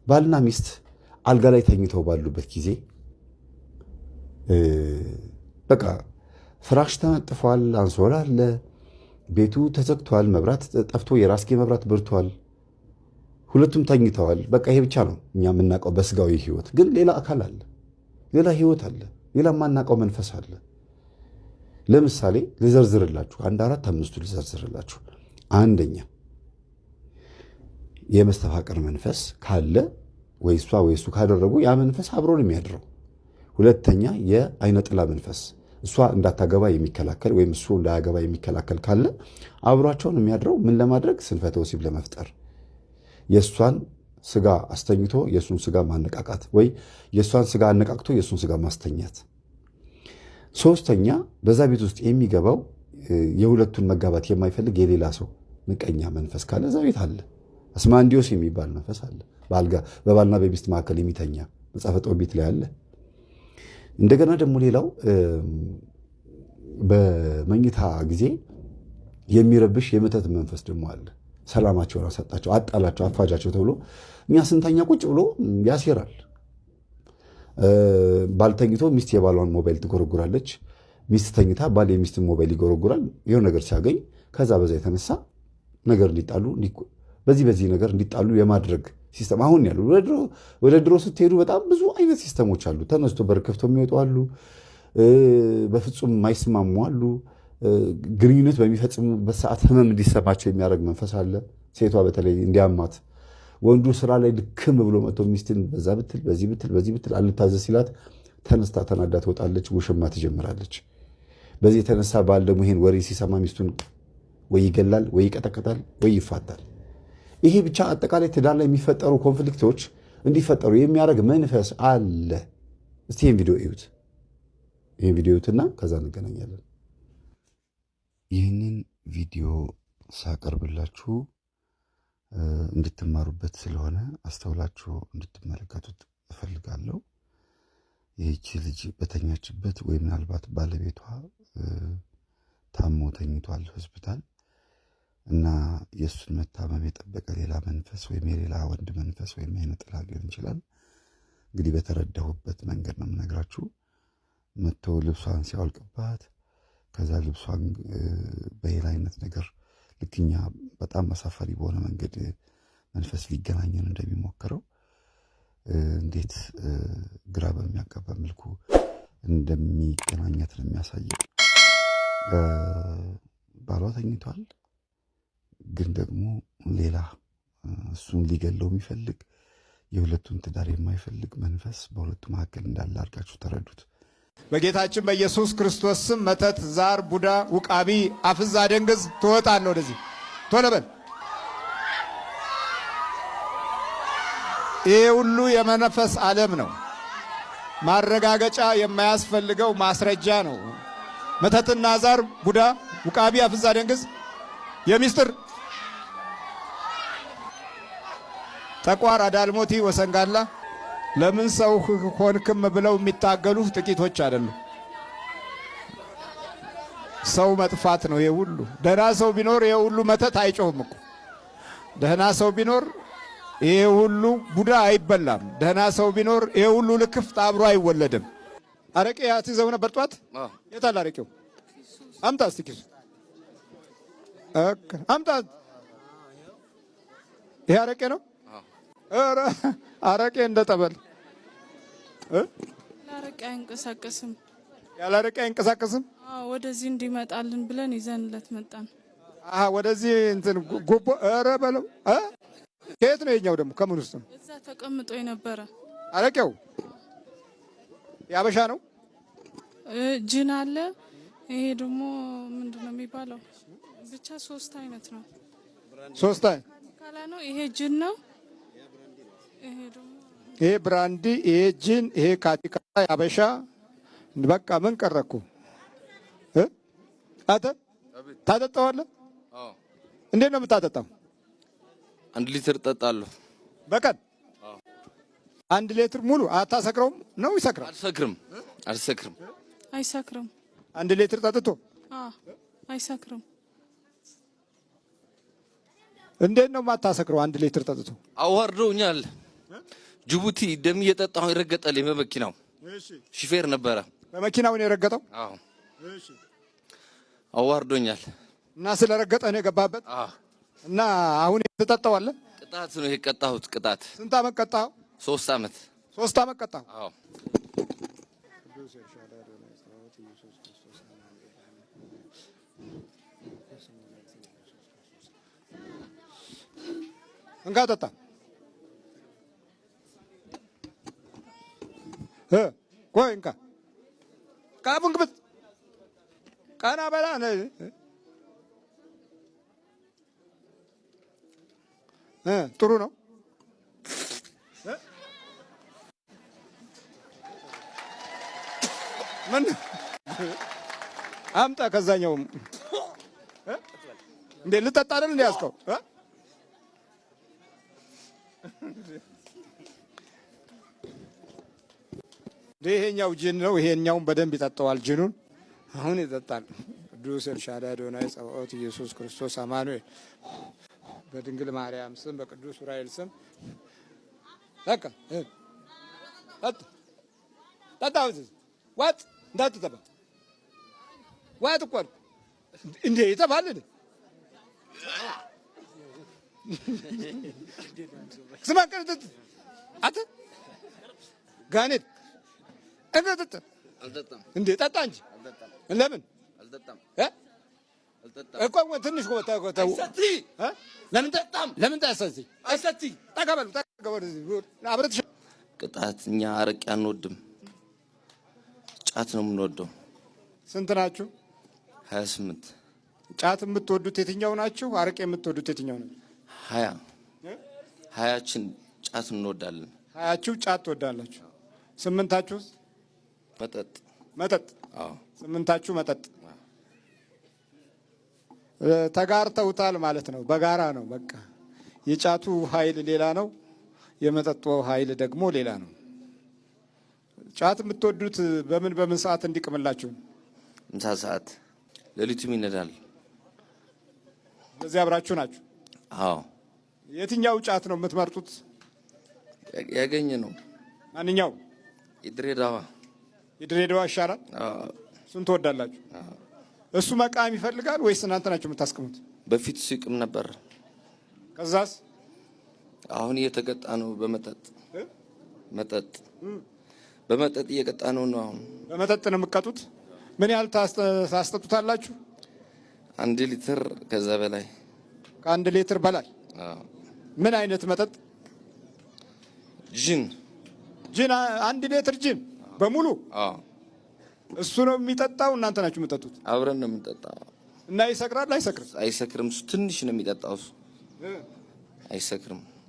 ባልና ሚስት አልጋ ላይ ተኝተው ባሉበት ጊዜ በቃ ፍራሽ ተነጥፏል፣ አንሶላ አለ፣ ቤቱ ተዘግቷል፣ መብራት ጠፍቶ የራስጌ መብራት በርቷል፣ ሁለቱም ተኝተዋል። በቃ ይሄ ብቻ ነው እኛ የምናውቀው በስጋዊ ህይወት። ግን ሌላ አካል አለ፣ ሌላ ህይወት አለ፣ ሌላ የማናውቀው መንፈስ አለ። ለምሳሌ ልዘርዝርላችሁ፣ 1 4 5 ልዘርዝርላችሁ። አንደኛ የመስተፋቅር መንፈስ ካለ ወይ እሷ ወይ እሱ ካደረጉ ያ መንፈስ አብሮ ነው የሚያድረው። ሁለተኛ የአይነ ጥላ መንፈስ እሷ እንዳታገባ የሚከላከል ወይም እሱ እንዳያገባ የሚከላከል ካለ አብሯቸውን የሚያድረው ምን ለማድረግ? ስንፈተ ወሲብ ለመፍጠር፣ የእሷን ስጋ አስተኝቶ የእሱን ስጋ ማነቃቃት፣ ወይ የእሷን ስጋ አነቃቅቶ የእሱን ስጋ ማስተኛት። ሶስተኛ በዛ ቤት ውስጥ የሚገባው የሁለቱን መጋባት የማይፈልግ የሌላ ሰው ምቀኛ መንፈስ ካለ እዛ ቤት አለ። አስማንዲዮስ የሚባል መንፈስ አለ፣ በባልና በሚስት መካከል የሚተኛ መጽሐፈ ጦቢት ላይ አለ። እንደገና ደግሞ ሌላው በመኝታ ጊዜ የሚረብሽ የመተት መንፈስ ደግሞ አለ። ሰላማቸውን አሳጣቸው፣ አጣላቸው፣ አፋጃቸው ተብሎ እኛ ስንተኛ ቁጭ ብሎ ያሴራል። ባል ተኝቶ ሚስት የባሏን ሞባይል ትጎረጉራለች፣ ሚስት ተኝታ ባል የሚስትን ሞባይል ይጎረጉራል። የሆነ ነገር ሲያገኝ ከዛ በዛ የተነሳ ነገር እንዲጣሉ በዚህ ነገር እንዲጣሉ የማድረግ ሲስተም አሁን ያሉ። ወደ ድሮ ስትሄዱ በጣም ብዙ አይነት ሲስተሞች አሉ። ተነስቶ በር ከፍቶ የሚወጡ አሉ፣ በፍጹም የማይስማሙ አሉ። ግንኙነት በሚፈጽሙበት ሰዓት ህመም እንዲሰማቸው የሚያደርግ መንፈስ አለ። ሴቷ በተለይ እንዲያማት፣ ወንዱ ስራ ላይ ድክም ብሎ መጥቶ ሚስትን በዛ ብትል በዚህ ብትል አልታዘዝ ሲላት ተነስታ ተናዳ ትወጣለች፣ ውሽማ ትጀምራለች። በዚህ የተነሳ ባል ደግሞ ይሄን ወሬ ሲሰማ ሚስቱን ወይ ይገላል፣ ወይ ይቀጠቅጣል፣ ወይ ይፋታል። ይሄ ብቻ አጠቃላይ ትዳር ላይ የሚፈጠሩ ኮንፍሊክቶች እንዲፈጠሩ የሚያደርግ መንፈስ አለ። እስቲ ይህን ቪዲዮ እዩት። ይህን ቪዲዮ እዩትና ከዛ እንገናኛለን። ይህንን ቪዲዮ ሳቀርብላችሁ እንድትማሩበት ስለሆነ አስተውላችሁ እንድትመለከቱት እፈልጋለሁ። ይህቺ ልጅ በተኛችበት ወይ ምናልባት ባለቤቷ ታሞ ተኝቷል ሆስፒታል እና የእሱን መታመም የጠበቀ ሌላ መንፈስ ወይም የሌላ ወንድ መንፈስ ወይም አይነ ጥላ ሊሆን ይችላል። እንግዲህ በተረዳሁበት መንገድ ነው የምነግራችሁ። መጥቶ ልብሷን ሲያወልቅባት ከዛ ልብሷን በሌላ አይነት ነገር ልክኛ በጣም አሳፋሪ በሆነ መንገድ መንፈስ ሊገናኘን እንደሚሞክረው እንዴት ግራ በሚያጋባ መልኩ እንደሚገናኘት ነው የሚያሳየው። ባሏ ተኝቷል፣ ግን ደግሞ ሌላ እሱን ሊገለው የሚፈልግ የሁለቱን ትዳር የማይፈልግ መንፈስ በሁለቱ መካከል እንዳለ አድርጋችሁ ተረዱት። በጌታችን በኢየሱስ ክርስቶስ ስም መተት፣ ዛር፣ ቡዳ፣ ውቃቢ፣ አፍዛ፣ ደንግዝ ትወጣለህ። ወደዚህ ቶሎ በል። ይህ ሁሉ የመንፈስ ዓለም ነው። ማረጋገጫ የማያስፈልገው ማስረጃ ነው። መተትና ዛር፣ ቡዳ፣ ውቃቢ፣ አፍዛ፣ ደንግዝ የሚስጥር ጠቋር፣ አዳልሞቲ፣ ወሰንጋላ ለምን ሰው ሆንክም ብለው የሚታገሉ ጥቂቶች አይደሉ። ሰው መጥፋት ነው። ይሄ ሁሉ ደህና ሰው ቢኖር ይሄ ሁሉ መተት አይጮህም እኮ። ደህና ሰው ቢኖር ይሄ ሁሉ ቡዳ አይበላም። ደህና ሰው ቢኖር ይሄ ሁሉ ልክፍት አብሮ አይወለድም። አረቄ አትይዘው ነበር ጧት? የት አለ አረቄው? አምጣ እስቲ ኪሱ አምጣ። ይሄ አረቄ ነው። አረቄ እንደ ጠበል አረቄ አይንቀሳቀስም። ያለ አረቄ አይንቀሳቀስም። ወደዚህ እንዲመጣልን ብለን ይዘንለት መጣን። ወደዚህ እንትን ጉቦ በለው። ከየት ነው የኛው ደግሞ? ከምን ውስጥ ነው? እዛ ተቀምጦ የነበረ አረቄው ያበሻ ነው። ጅን አለ። ይሄ ደግሞ ምንድን ነው የሚባለው? ብቻ 3 አይነት ነው። 3 አይነት ካላ ነው። ይሄ ጅን ነው። ይሄ ብራንዲ፣ ይሄ ጅን፣ ይሄ ካቲካ፣ ያበሻ። በቃ ምን ቀረኩ? ታጠጣዋለህ? እንዴት ነው የምታጠጣው? 1 ሊትር ጠጣለሁ በቀን። 1 ሊትር ሙሉ አታሰክረውም ነው? ይሰክራል? አልሰክርም። አይሰክርም። 1 ሊትር ጠጥቶ አይሰክርም። እንዴት ነው የማታሰክረው? 1 ሊትር ጠጥቶ አዋርደውኛል። ጅቡቲ ደም እየጠጣሁ ይረገጠልኝ በመኪናው። እሺ ሹፌር ነበረ። በመኪናው ነው የረገጠው? አዎ። እሺ አዋርዶኛል። እና ስለረገጠ ነው የገባበት? አዎ። እና አሁን ትጠጣዋለህ? ቅጣት ነው የቀጣሁት። ቅጣት። ስንት ዓመት ቀጣኸው? 3 ዓመት። 3 ዓመት ቀጣኸው? አዎ። እንካ ጠጣ። ቆይ እንካ ቃቡን ግብት ቀና በላ ጥሩ ነው። ምን አምጣ ከዛኛውም እንዴ ልጠጣ አይደል እንዴ ያዝከው? ይሄኛው ጅን ነው። ይሄኛውን በደንብ ይጠጣዋል ጅኑን። አሁን ይጠጣል። ቅዱስ ኤልሻዳይ አዶናይ ጸባኦት ኢየሱስ ክርስቶስ አማኑኤል በድንግል ማርያም ስም በቅዱስ ዑራኤል ስም በቃ ጠጣ። ዋጥ እንዳትጠባ ዋጥ እኮ እንዴ ይጠፋል እንዴ? ስማ ቀርጥጥ አተ ጋኔት እንዴት እንዴ ጠጣ እንጂ ለምን አልጠጣም እኮ ትንሽ እኮ ተው ለምን ጠጣም ለምን ታሰሲ አይሰቲ ተቀበሉ አብረት ቅጣት። እኛ አረቄ አንወድም፣ ጫት ነው የምንወደው። ስንት ናችሁ? 28። ጫት የምትወዱት የትኛው ናችሁ? አረቄ የምትወዱት የትኛው ነው? 20ችን ጫት እንወዳለን። 20ችሁ ጫት ትወዳላችሁ። 8ታችሁስ? መጠጥ። አዎ 8ታችሁ መጠጥ። ተጋርተውታል ማለት ነው። በጋራ ነው በቃ። የጫቱ ኃይል ሌላ ነው፣ የመጠጡ ኃይል ደግሞ ሌላ ነው። ጫት የምትወዱት በምን ሰዓት እንዲቅምላችሁ? ምሳ ሰዓት፣ ሌሊቱም ይነዳል። በዚህ አብራችሁ ናችሁ? አዎ። የትኛው ጫት ነው የምትመርጡት? ያገኘ ነው። ማንኛው? የድሬዳዋ ይሻላል። እሱን ትወዳላችሁ? እሱ መቃም ይፈልጋል ወይስ እናንተ ናችሁ የምታስቀሙት? በፊት ሲቅም ነበር። ከዛስ? አሁን እየተቀጣ ነው በመጠጥ እየቀጣ ነው። አሁን በመጠጥ ነው የምትቀጡት? ምን ያህል ታስጠጡታላችሁ? 1 ሊትር ከዛ በላይ። ከ1 ሊትር በላይ? ምን አይነት መጠጥ? ጅን 1 ሊትር ጅን በሙሉ? እሱ ነው የሚጠጣው? እናንተ ናችሁ የምትጠጡት? አብረን ነው የምንጠጣው። እና ይሰክራል? አይሰክርም። እሱ ትንሽ ነው የሚጠጣው። እሱ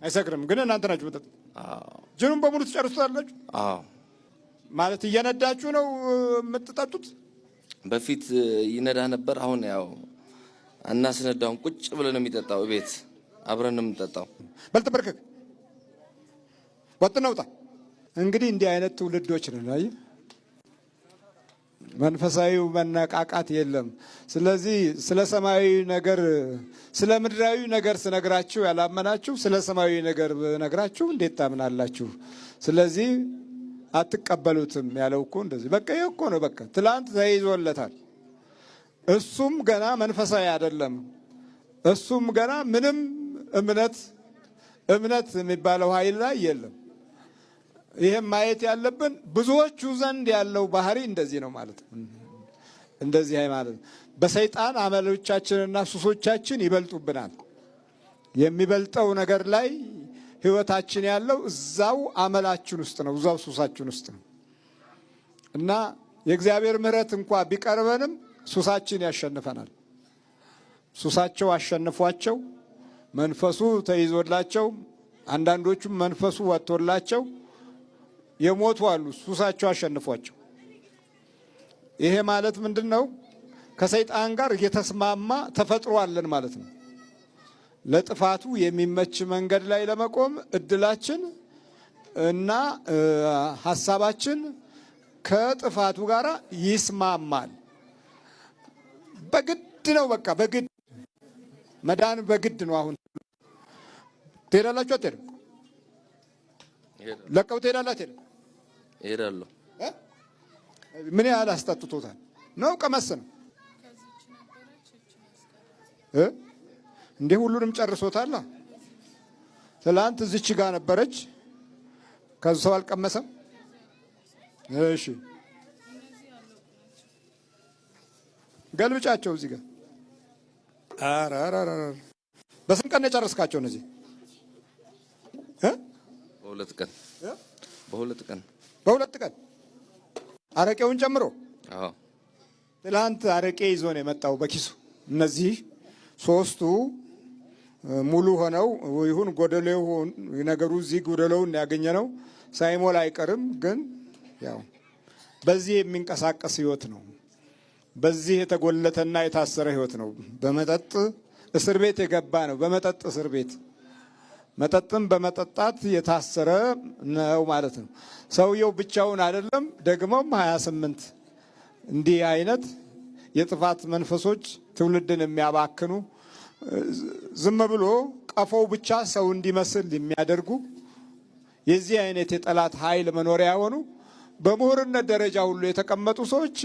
አይሰክርም፣ ግን እናንተ ናችሁ የምትጠጡት። ጅኑን በሙሉ ትጨርሱታላችሁ? ማለት እየነዳችሁ ነው የምትጠጡት? በፊት ይነዳ ነበር። አሁን ያው እናስነዳውን ቁጭ ብለን ነው የሚጠጣው። ቤት አብረን ነው የምንጠጣው። በል ተበርከክ፣ ወጥ ነውጣ። እንግዲህ እንዲህ አይነት ትውልዶች ነን። አይ መንፈሳዊው መነቃቃት የለም። ስለዚህ ስለ ሰማያዊ ነገር ስለ ምድራዊ ነገር ስነግራችሁ ያላመናችሁ ስለ ሰማያዊ ነገር ነግራችሁ እንዴት ታምናላችሁ? ስለዚህ አትቀበሉትም ያለው እኮ እንደዚህ በቃ ይሄ እኮ ነው። በቃ ትላንት ተይዞለታል። እሱም ገና መንፈሳዊ አይደለም። እሱም ገና ምንም እምነት የሚባለው ኃይል ላይ የለም። ይሄም ማየት ያለብን ብዙዎቹ ዘንድ ያለው ባህሪ እንደዚህ ነው ማለት ነው። እንደዚህ ማለት በሰይጣን አመሎቻችንና ሱሶቻችን ይበልጡብናል። የሚበልጠው ነገር ላይ ህይወታችን ያለው እዛው አመላችን ውስጥ ነው፣ እዛው ሱሳችን ውስጥ ነው። እና የእግዚአብሔር ምሕረት እንኳ ቢቀርበንም ሱሳችን ያሸንፈናል። ሱሳቸው አሸንፏቸው መንፈሱ ተይዞላቸው አንዳንዶቹም መንፈሱ ወጥቶላቸው የሞቱ አሉ። ሱሳቸው አሸንፏቸው። ይሄ ማለት ምንድን ነው? ከሰይጣን ጋር የተስማማ ተፈጥሮ አለን ማለት ነው። ለጥፋቱ የሚመች መንገድ ላይ ለመቆም እድላችን እና ሀሳባችን ከጥፋቱ ጋር ይስማማል። በግድ ነው። በቃ በግድ መዳን በግድ ነው። አሁን ትሄዳላችሁ አትሄዱም? ለቀው ትሄዳላት እሄዳለሁ። ምን ያህል አስጠጥቶታል ነው? ቀመስ ነው እንዴ? ሁሉንም ጨርሶታል። ትላንት እዚች ጋር ነበረች፣ ከሰው አልቀመሰም። እሺ ገልብጫቸው እዚህ ጋር። በስንት ቀን የጨረስካቸው እነዚህ? በሁለት ቀን አረቄውን ጨምሮ። ትላንት አረቄ ይዞ ነው የመጣው በኪሱ። እነዚህ ሶስቱ ሙሉ ሆነው ይሁን ጎደለው ነገሩ እዚህ ጎደለውን ያገኘ ነው ሳይሞላ አይቀርም። ግን ያው በዚህ የሚንቀሳቀስ ህይወት ነው። በዚህ የተጎለተና የታሰረ ህይወት ነው። በመጠጥ እስር ቤት የገባ ነው። በመጠጥ እስር ቤት መጠጥም በመጠጣት የታሰረ ነው ማለት ነው። ሰውየው ብቻውን አይደለም፣ ደግሞም 28 እንዲህ አይነት የጥፋት መንፈሶች ትውልድን የሚያባክኑ ዝም ብሎ ቀፎው ብቻ ሰው እንዲመስል የሚያደርጉ የዚህ አይነት የጠላት ኃይል መኖሪያ የሆኑ በምሁርነት ደረጃ ሁሉ የተቀመጡ ሰዎች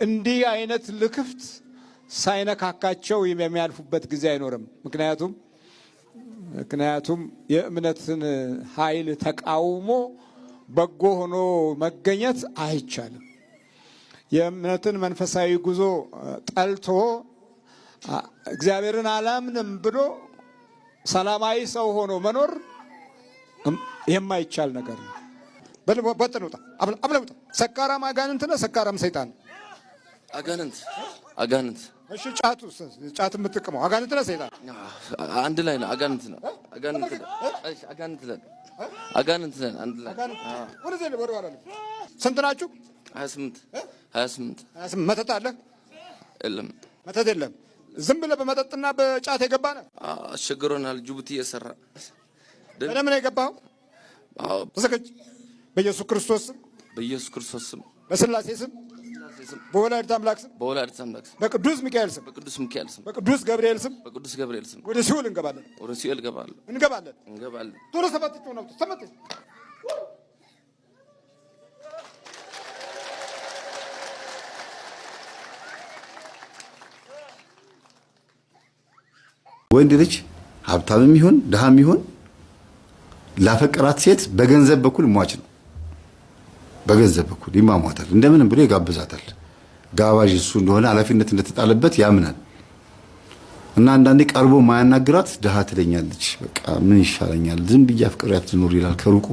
እንዲህ አይነት ልክፍት ሳይነካካቸው የሚያልፉበት ጊዜ አይኖርም። ምክንያቱም የእምነትን ኃይል ተቃውሞ በጎ ሆኖ መገኘት አይቻልም። የእምነትን መንፈሳዊ ጉዞ ጠልቶ እግዚአብሔርን አላምንም ብሎ ሰላማዊ ሰው ሆኖ መኖር የማይቻል ነገር ነው። በጥኑጣ አብለውጣ ሰካራም አጋንንት ነው። ሰካራም ሰይጣን አጋንንት። እሺ ጫት የምትቅመው አጋንንት ነው ሰይጣን? አንድ ላይ ነው። አጋንንት ነው። አጋንንት ነን አንድ ላይ። ስንት ናችሁ? 28 መተት አለ? የለም መተት የለም። ዝም ብለህ በመጠጥና በጫት የገባ ነህ? አስቸግሮናል። ጅቡቲ እየሰራ በደም ነው የገባኸው? ተዘጋጅ። በኢየሱስ ክርስቶስ ስም በስላሴ ስም በወላዲተ አምላክ ስም በቅዱስ ሚካኤል ስም በቅዱስ ገብርኤል ስም ወደ ሲኦል እንገባለን። ቶሎ ሰፈትጩ ነው ሰፈት ወንድ ልጅ ሀብታምም ይሁን ድሃም ይሁን ላፈቀራት ሴት በገንዘብ በኩል ሟች ነው። በገንዘብ በኩል ይማሟታል፣ እንደምንም ብሎ ይጋብዛታል። ጋባዥ እሱ እንደሆነ ኃላፊነት እንደተጣለበት ያምናል። እና አንዳንዴ ቀርቦ ማያናግራት ድሃ ትለኛለች፣ በቃ ምን ይሻለኛል ዝም ብዬ አፍቅሬያት ልኖር ይላል ከሩቁ።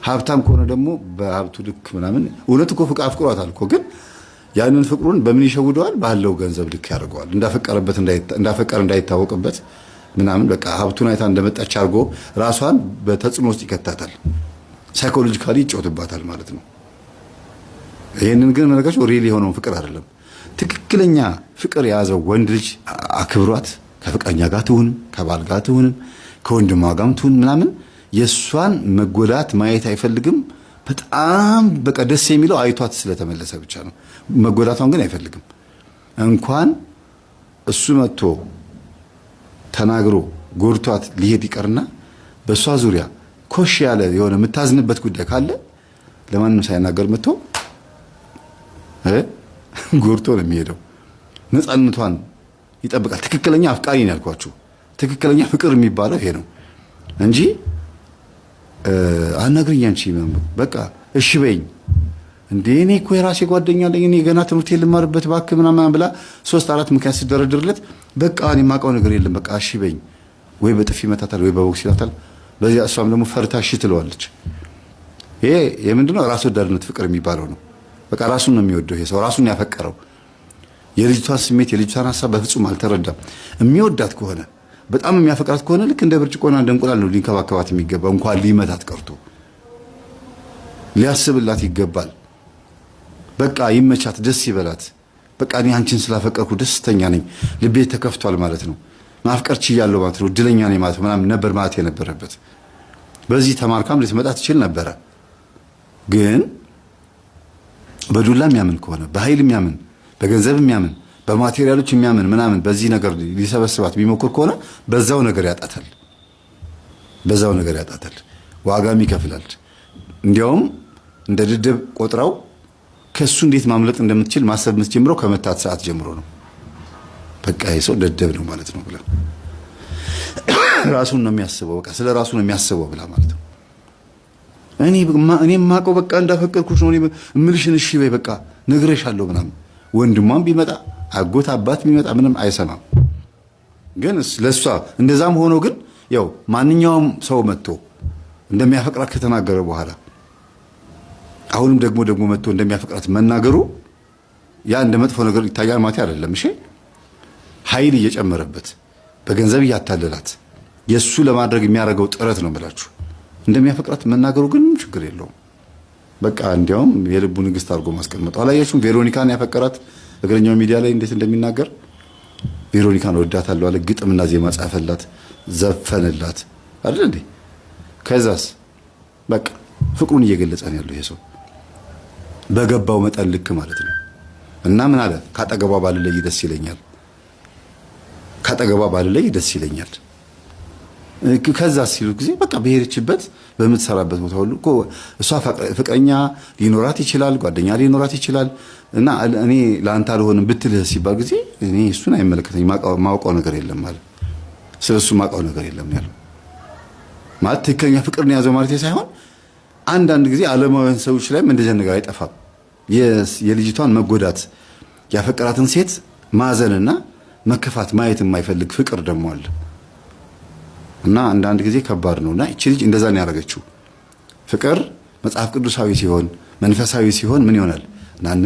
ሀብታም ከሆነ ደግሞ በሀብቱ ልክ ምናምን እውነት እኮ ፍቅር አፍቅሯታል እኮ፣ ግን ያንን ፍቅሩን በምን ይሸውደዋል? ባለው ገንዘብ ልክ ያደርገዋል። እንዳፈቀረ እንዳይታወቅበት ምናምን በቃ ሀብቱን አይታ እንደመጣች አድርጎ ራሷን በተጽዕኖ ውስጥ ይከታታል። ሳይኮሎጂካሊ ይጫወትባታል ማለት ነው። ይሄንን ግን መነጋቸው ሪል የሆነው ፍቅር አይደለም። ትክክለኛ ፍቅር የያዘው ወንድ ልጅ አክብሯት፣ ከፍቅረኛ ጋር ትሁንም ከባል ጋር ትሁንም ከወንድሟ ጋርም ትሁን ምናምን የሷን መጎዳት ማየት አይፈልግም። በጣም በቃ ደስ የሚለው አይቷት ስለተመለሰ ብቻ ነው። መጎዳቷን ግን አይፈልግም። እንኳን እሱ መጥቶ ተናግሮ ጎድቷት ሊሄድ ይቀርና በሷ ዙሪያ ኮሽ ያለ የሆነ የምታዝንበት ጉዳይ ካለ ለማንም ሳይናገር መጥቶ ጎድቶ ነው የሚሄደው። ነፃነቷን ይጠብቃል። ትክክለኛ አፍቃሪ ነው ያልኳችሁ። ትክክለኛ ፍቅር የሚባለው ይሄ ነው እንጂ አናግሪኝ አንቺ በቃ እሺ በይኝ እንዴ እኔ እኮ የራሴ ጓደኛ አለኝ እኔ ገና ትምህርት ልማርበት እባክህ ምናምን ብላ 3-4 ምክንያት ሲደረድርለት በቃ እኔ የማውቀው ነገር የለም በቃ እሺ በይኝ፣ ወይ በጥፊ መታታል ወይ በቦክስ ይላታል። በዚያ እሷም ደግሞ ፈርታ እሺ ትለዋለች። ይሄ የምንድነው? ራስ ወዳድነት ፍቅር የሚባለው ነው። በቃ ራሱን ነው የሚወደው ይሄ ሰው፣ ራሱን ያፈቀረው። የልጅቷን ስሜት የልጅቷን ሀሳብ በፍጹም አልተረዳም። የሚወዳት ከሆነ በጣም የሚያፈቅራት ከሆነ ልክ እንደ ብርጭቆና እንደ እንቁላል ነው ሊንከባከባት የሚገባ። እንኳን ሊመታት ቀርቶ ሊያስብላት ይገባል። በቃ ይመቻት፣ ደስ ይበላት። በቃ እኔ አንቺን ስላፈቀርኩ ደስተኛ ነኝ፣ ልቤ ተከፍቷል ማለት ነው፣ ማፍቀር ችያለሁ ማለት ነው፣ እድለኛ ነኝ ማለት ነው ምናምን ነበር ማለት የነበረበት። በዚህ ተማርካም ልትመጣ ትችል ነበረ። ግን በዱላ የሚያምን ከሆነ በኃይል የሚያምን በገንዘብ የሚያምን በማቴሪያሎች የሚያምን ምናምን በዚህ ነገር ሊሰበስባት ቢሞክር ከሆነ በዛው ነገር ያጣታል፣ ዋጋም ይከፍላል። እንዲያውም እንደ ድድብ ቆጥራው ከሱ እንዴት ማምለጥ እንደምትችል ማሰብ የምትጀምረው ከመታት ሰዓት ጀምሮ ነው። በቃ ይሄ ሰው ደደብ ነው ማለት ነው ብላ ራሱን ነው የሚያስበው። በቃ ስለ ራሱ ነው የሚያስበው ብላ ማለት ነው። እኔ ማቀው በቃ እንዳፈቀርኩሽ ነው እምልሽን እሺ በይ በቃ ነግሬሻለሁ ምናምን። ወንድሟም ቢመጣ አጎት አባት ቢመጣ ምንም አይሰማም። ግን ለሷ እንደዛም ሆኖ ግን ያው ማንኛውም ሰው መጥቶ እንደሚያፈቅራት ከተናገረ በኋላ አሁንም ደግሞ መጥቶ እንደሚያፈቅራት መናገሩ ያ እንደ መጥፎ ነገር ይታያል ማለት አይደለም። እሺ ኃይል እየጨመረበት በገንዘብ እያታለላት የሱ ለማድረግ የሚያደርገው ጥረት ነው ብላችሁ እንደሚያፈቅራት መናገሩ ግን ችግር የለውም። በቃ እንዲያውም የልቡ ንግስት አድርጎ ማስቀመጠው። አላያችሁም? ቬሮኒካን ያፈቀራት እግረኛው ሚዲያ ላይ እንዴት እንደሚናገር ቬሮኒካን ወዳታለሁ አለ። ግጥምና ዜማ ጻፈላት፣ ዘፈነላት አይደል እንዴ? ከዛስ በቃ ፍቅሩን እየገለጸ ነው ያለው ይሄ ሰው በገባው መጠን ልክ ማለት ነው። እና ምን አለ? ካጠገቧ ባልለይ ደስ ይለኛል፣ ካጠገቧ ባልለይ ደስ ይለኛል። ከዛ ሲሉ ጊዜ በቃ በሄደችበት በምትሰራበት ቦታ ሁሉ እኮ እሷ ፍቅረኛ ሊኖራት ይችላል፣ ጓደኛ ሊኖራት ይችላል። እና እኔ ለአንተ አልሆንም ብትልህ ሲባል ጊዜ እኔ እሱን አይመለከተኝ ማውቀው ነገር የለም ማለት ስለሱ ማውቀው ነገር የለም ያለው ማለት ትክክለኛ ፍቅር ነው ያዘው ማለት ሳይሆን አንዳንድ ጊዜ ዓለማውያን ሰዎች ላይም እንደዚህ ነገር አይጠፋም። የልጅቷን መጎዳት ያፈቀራትን ሴት ማዘንና መከፋት ማየት የማይፈልግ ፍቅር ደግሞ አለ። እና አንዳንድ ጊዜ ከባድ ነውና እቺ ልጅ እንደዛ ነው ያደረገችው። ፍቅር መጽሐፍ ቅዱሳዊ ሲሆን መንፈሳዊ ሲሆን ምን ይሆናል?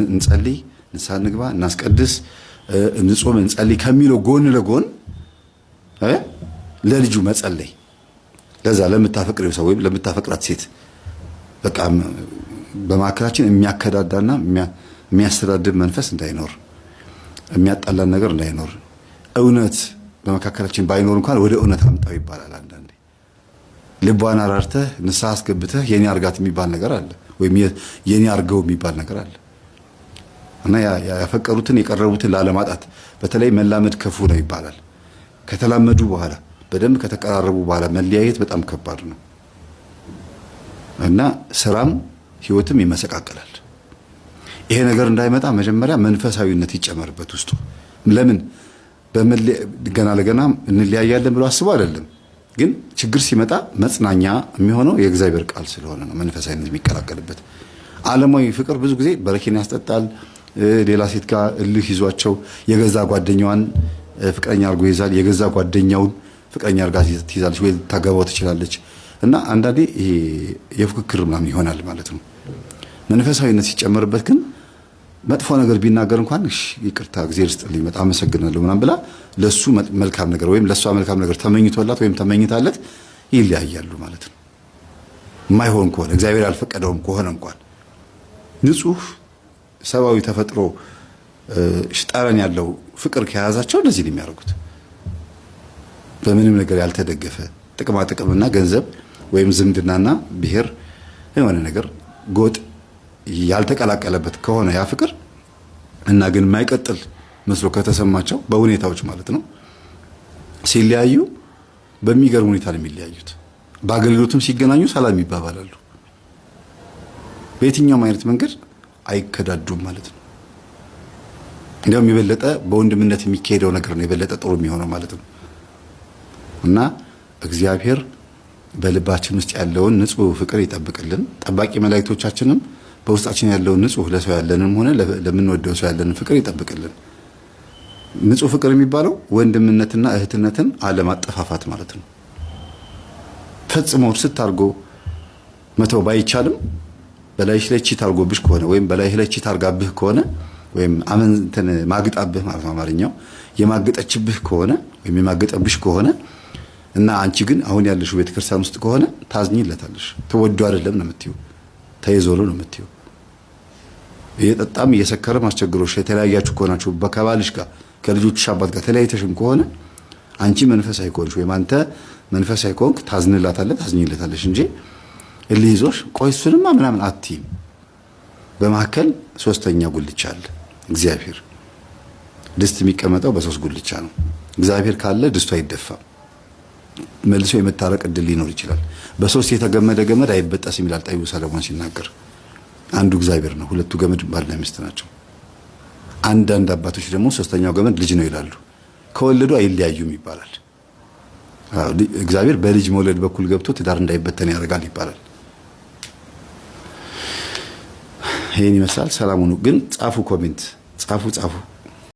እንጸልይ፣ ንስሐ እንግባ፣ እናስቀድስ፣ እንጾም፣ እንጸልይ ከሚለው ጎን ለጎን ለልጁ መጸለይ ለዛ ለምታፈቅረው ሰው ወይም ለምታፈቅራት ሴት በቃ በማከራችን የሚያከዳዳና የሚያስተዳድብ መንፈስ እንዳይኖር፣ የሚያጣላን ነገር እንዳይኖር፣ እውነት በመካከላችን ባይኖር እንኳን ወደ እውነት አምጣው ይባላል። አንዳንዴ ልቧን አራርተህ ንስሐ አስገብተህ የኔ አርጋት የሚባል ነገር አለ፣ ወይም የኔ አርገው የሚባል ነገር አለ። እና ያፈቀሩትን የቀረቡትን ላለማጣት በተለይ መላመድ ከፉ ነው ይባላል። ከተላመዱ በኋላ በደንብ ከተቀራረቡ በኋላ መለያየት በጣም ከባድ ነው እና ስራም ህይወትም ይመሰቃቀላል። ይሄ ነገር እንዳይመጣ መጀመሪያ መንፈሳዊነት ይጨመርበት ውስጡ። ለምን ገና ለገና እንለያያለን ብሎ አስቦ አይደለም። ግን ችግር ሲመጣ መጽናኛ የሚሆነው የእግዚአብሔር ቃል ስለሆነ ነው መንፈሳዊነት የሚቀላቀልበት። ዓለማዊ ፍቅር ብዙ ጊዜ በረኪና ያስጠጣል። ሌላ ሴት ጋር እልህ ይዟቸው የገዛ ጓደኛዋን ፍቅረኛ አድርጎ ይዛል፣ የገዛ ጓደኛውን ፍቅረኛ አድርጋ ትይዛለች ወይ ታገባው ትችላለች። እና አንዳንዴ ይሄ የፉክክር ምናምን ይሆናል ማለት ነው። መንፈሳዊነት ሲጨመርበት ግን መጥፎ ነገር ቢናገር እንኳን እሺ ይቅርታ እግዚአብሔር ይስጥልኝ በጣም አመሰግናለሁ ምናምን ብላ ለሱ መልካም ነገር ወይም ለሷ መልካም ነገር ተመኝቶላት ወይም ተመኝታለት ይለያያሉ ማለት ነው። የማይሆን ከሆነ እግዚአብሔር ያልፈቀደውም ከሆነ እንኳን ንጹህ ሰብአዊ ተፈጥሮ ጠረን ያለው ፍቅር ከያዛቸው እንደዚህ ነው የሚያደርጉት። በምንም ነገር ያልተደገፈ ጥቅማ ጥቅምና ገንዘብ ወይም ዝምድናና ብሔር የሆነ ነገር ጎጥ ያልተቀላቀለበት ከሆነ ያ ፍቅር እና ግን የማይቀጥል መስሎ ከተሰማቸው በሁኔታዎች ማለት ነው ሲለያዩ በሚገርም ሁኔታ ነው የሚለያዩት። በአገልግሎትም ሲገናኙ ሰላም ይባባላሉ። በየትኛውም አይነት መንገድ አይከዳዱም ማለት ነው። እንዲያውም የበለጠ በወንድምነት የሚካሄደው ነገር ነው የበለጠ ጥሩ የሚሆነው ማለት ነው። እና እግዚአብሔር በልባችን ውስጥ ያለውን ንጹህ ፍቅር ይጠብቅልን። ጠባቂ መላእክቶቻችንም በውስጣችን ያለውን ንጹህ ለሰው ያለንም ሆነ ለምንወደው ሰው ያለንን ፍቅር ይጠብቅልን። ንጹህ ፍቅር የሚባለው ወንድምነትና እህትነትን አለማጠፋፋት ማለት ነው። ፈጽሞ ስታርጎ መተው ባይቻልም በላይሽ ላይ ቺት አርጎብሽ ከሆነ ወይም በላይሽ ላይ ቺት አርጋብህ ከሆነ ወይም አመንተን ማግጣብህ ማለት ነው አማርኛው የማገጠችብህ ከሆነ ወይም የማገጠብሽ ከሆነ እና አንቺ ግን አሁን ያለሽው ቤተክርስቲያን ውስጥ ከሆነ ታዝኝለታለሽ። ተወዶ አይደለም ነው የምትይው፣ ተይዞ ነው የምትይው። እየጠጣም እየሰከረም አስቸግሮሽ የተለያያችሁ ከሆናችሁ በከባልሽ ጋር ከልጆችሽ አባት ጋር ተለያይተሽም ከሆነ አንቺ መንፈሳዊ ከሆንሽ ወይም አንተ መንፈሳዊ ከሆንክ ታዝኝለታለሽ እንጂ እልህ ይዞሽ ቆይ እሱንማ ምናምን አትይም። በመካከል ሶስተኛ ጉልቻ አለ እግዚአብሔር። ድስት የሚቀመጠው በሶስት ጉልቻ ነው። እግዚአብሔር ካለ ድስቱ አይደፋም። መልሶ የመታረቅ እድል ሊኖር ይችላል። በሶስት የተገመደ ገመድ አይበጠስም ይላል ጠቢቡ ሰለሞን ሲናገር። አንዱ እግዚአብሔር ነው፣ ሁለቱ ገመድ ባልና ሚስት ናቸው። አንዳንድ አባቶች ደግሞ ሶስተኛው ገመድ ልጅ ነው ይላሉ። ከወለዱ አይለያዩም ይባላል። እግዚአብሔር በልጅ መውለድ በኩል ገብቶ ትዳር እንዳይበተን ያደርጋል ይባላል። ይሄን ይመስላል። ሰላም ሁኑ። ግን ጻፉ፣ ኮሜንት ጻፉ።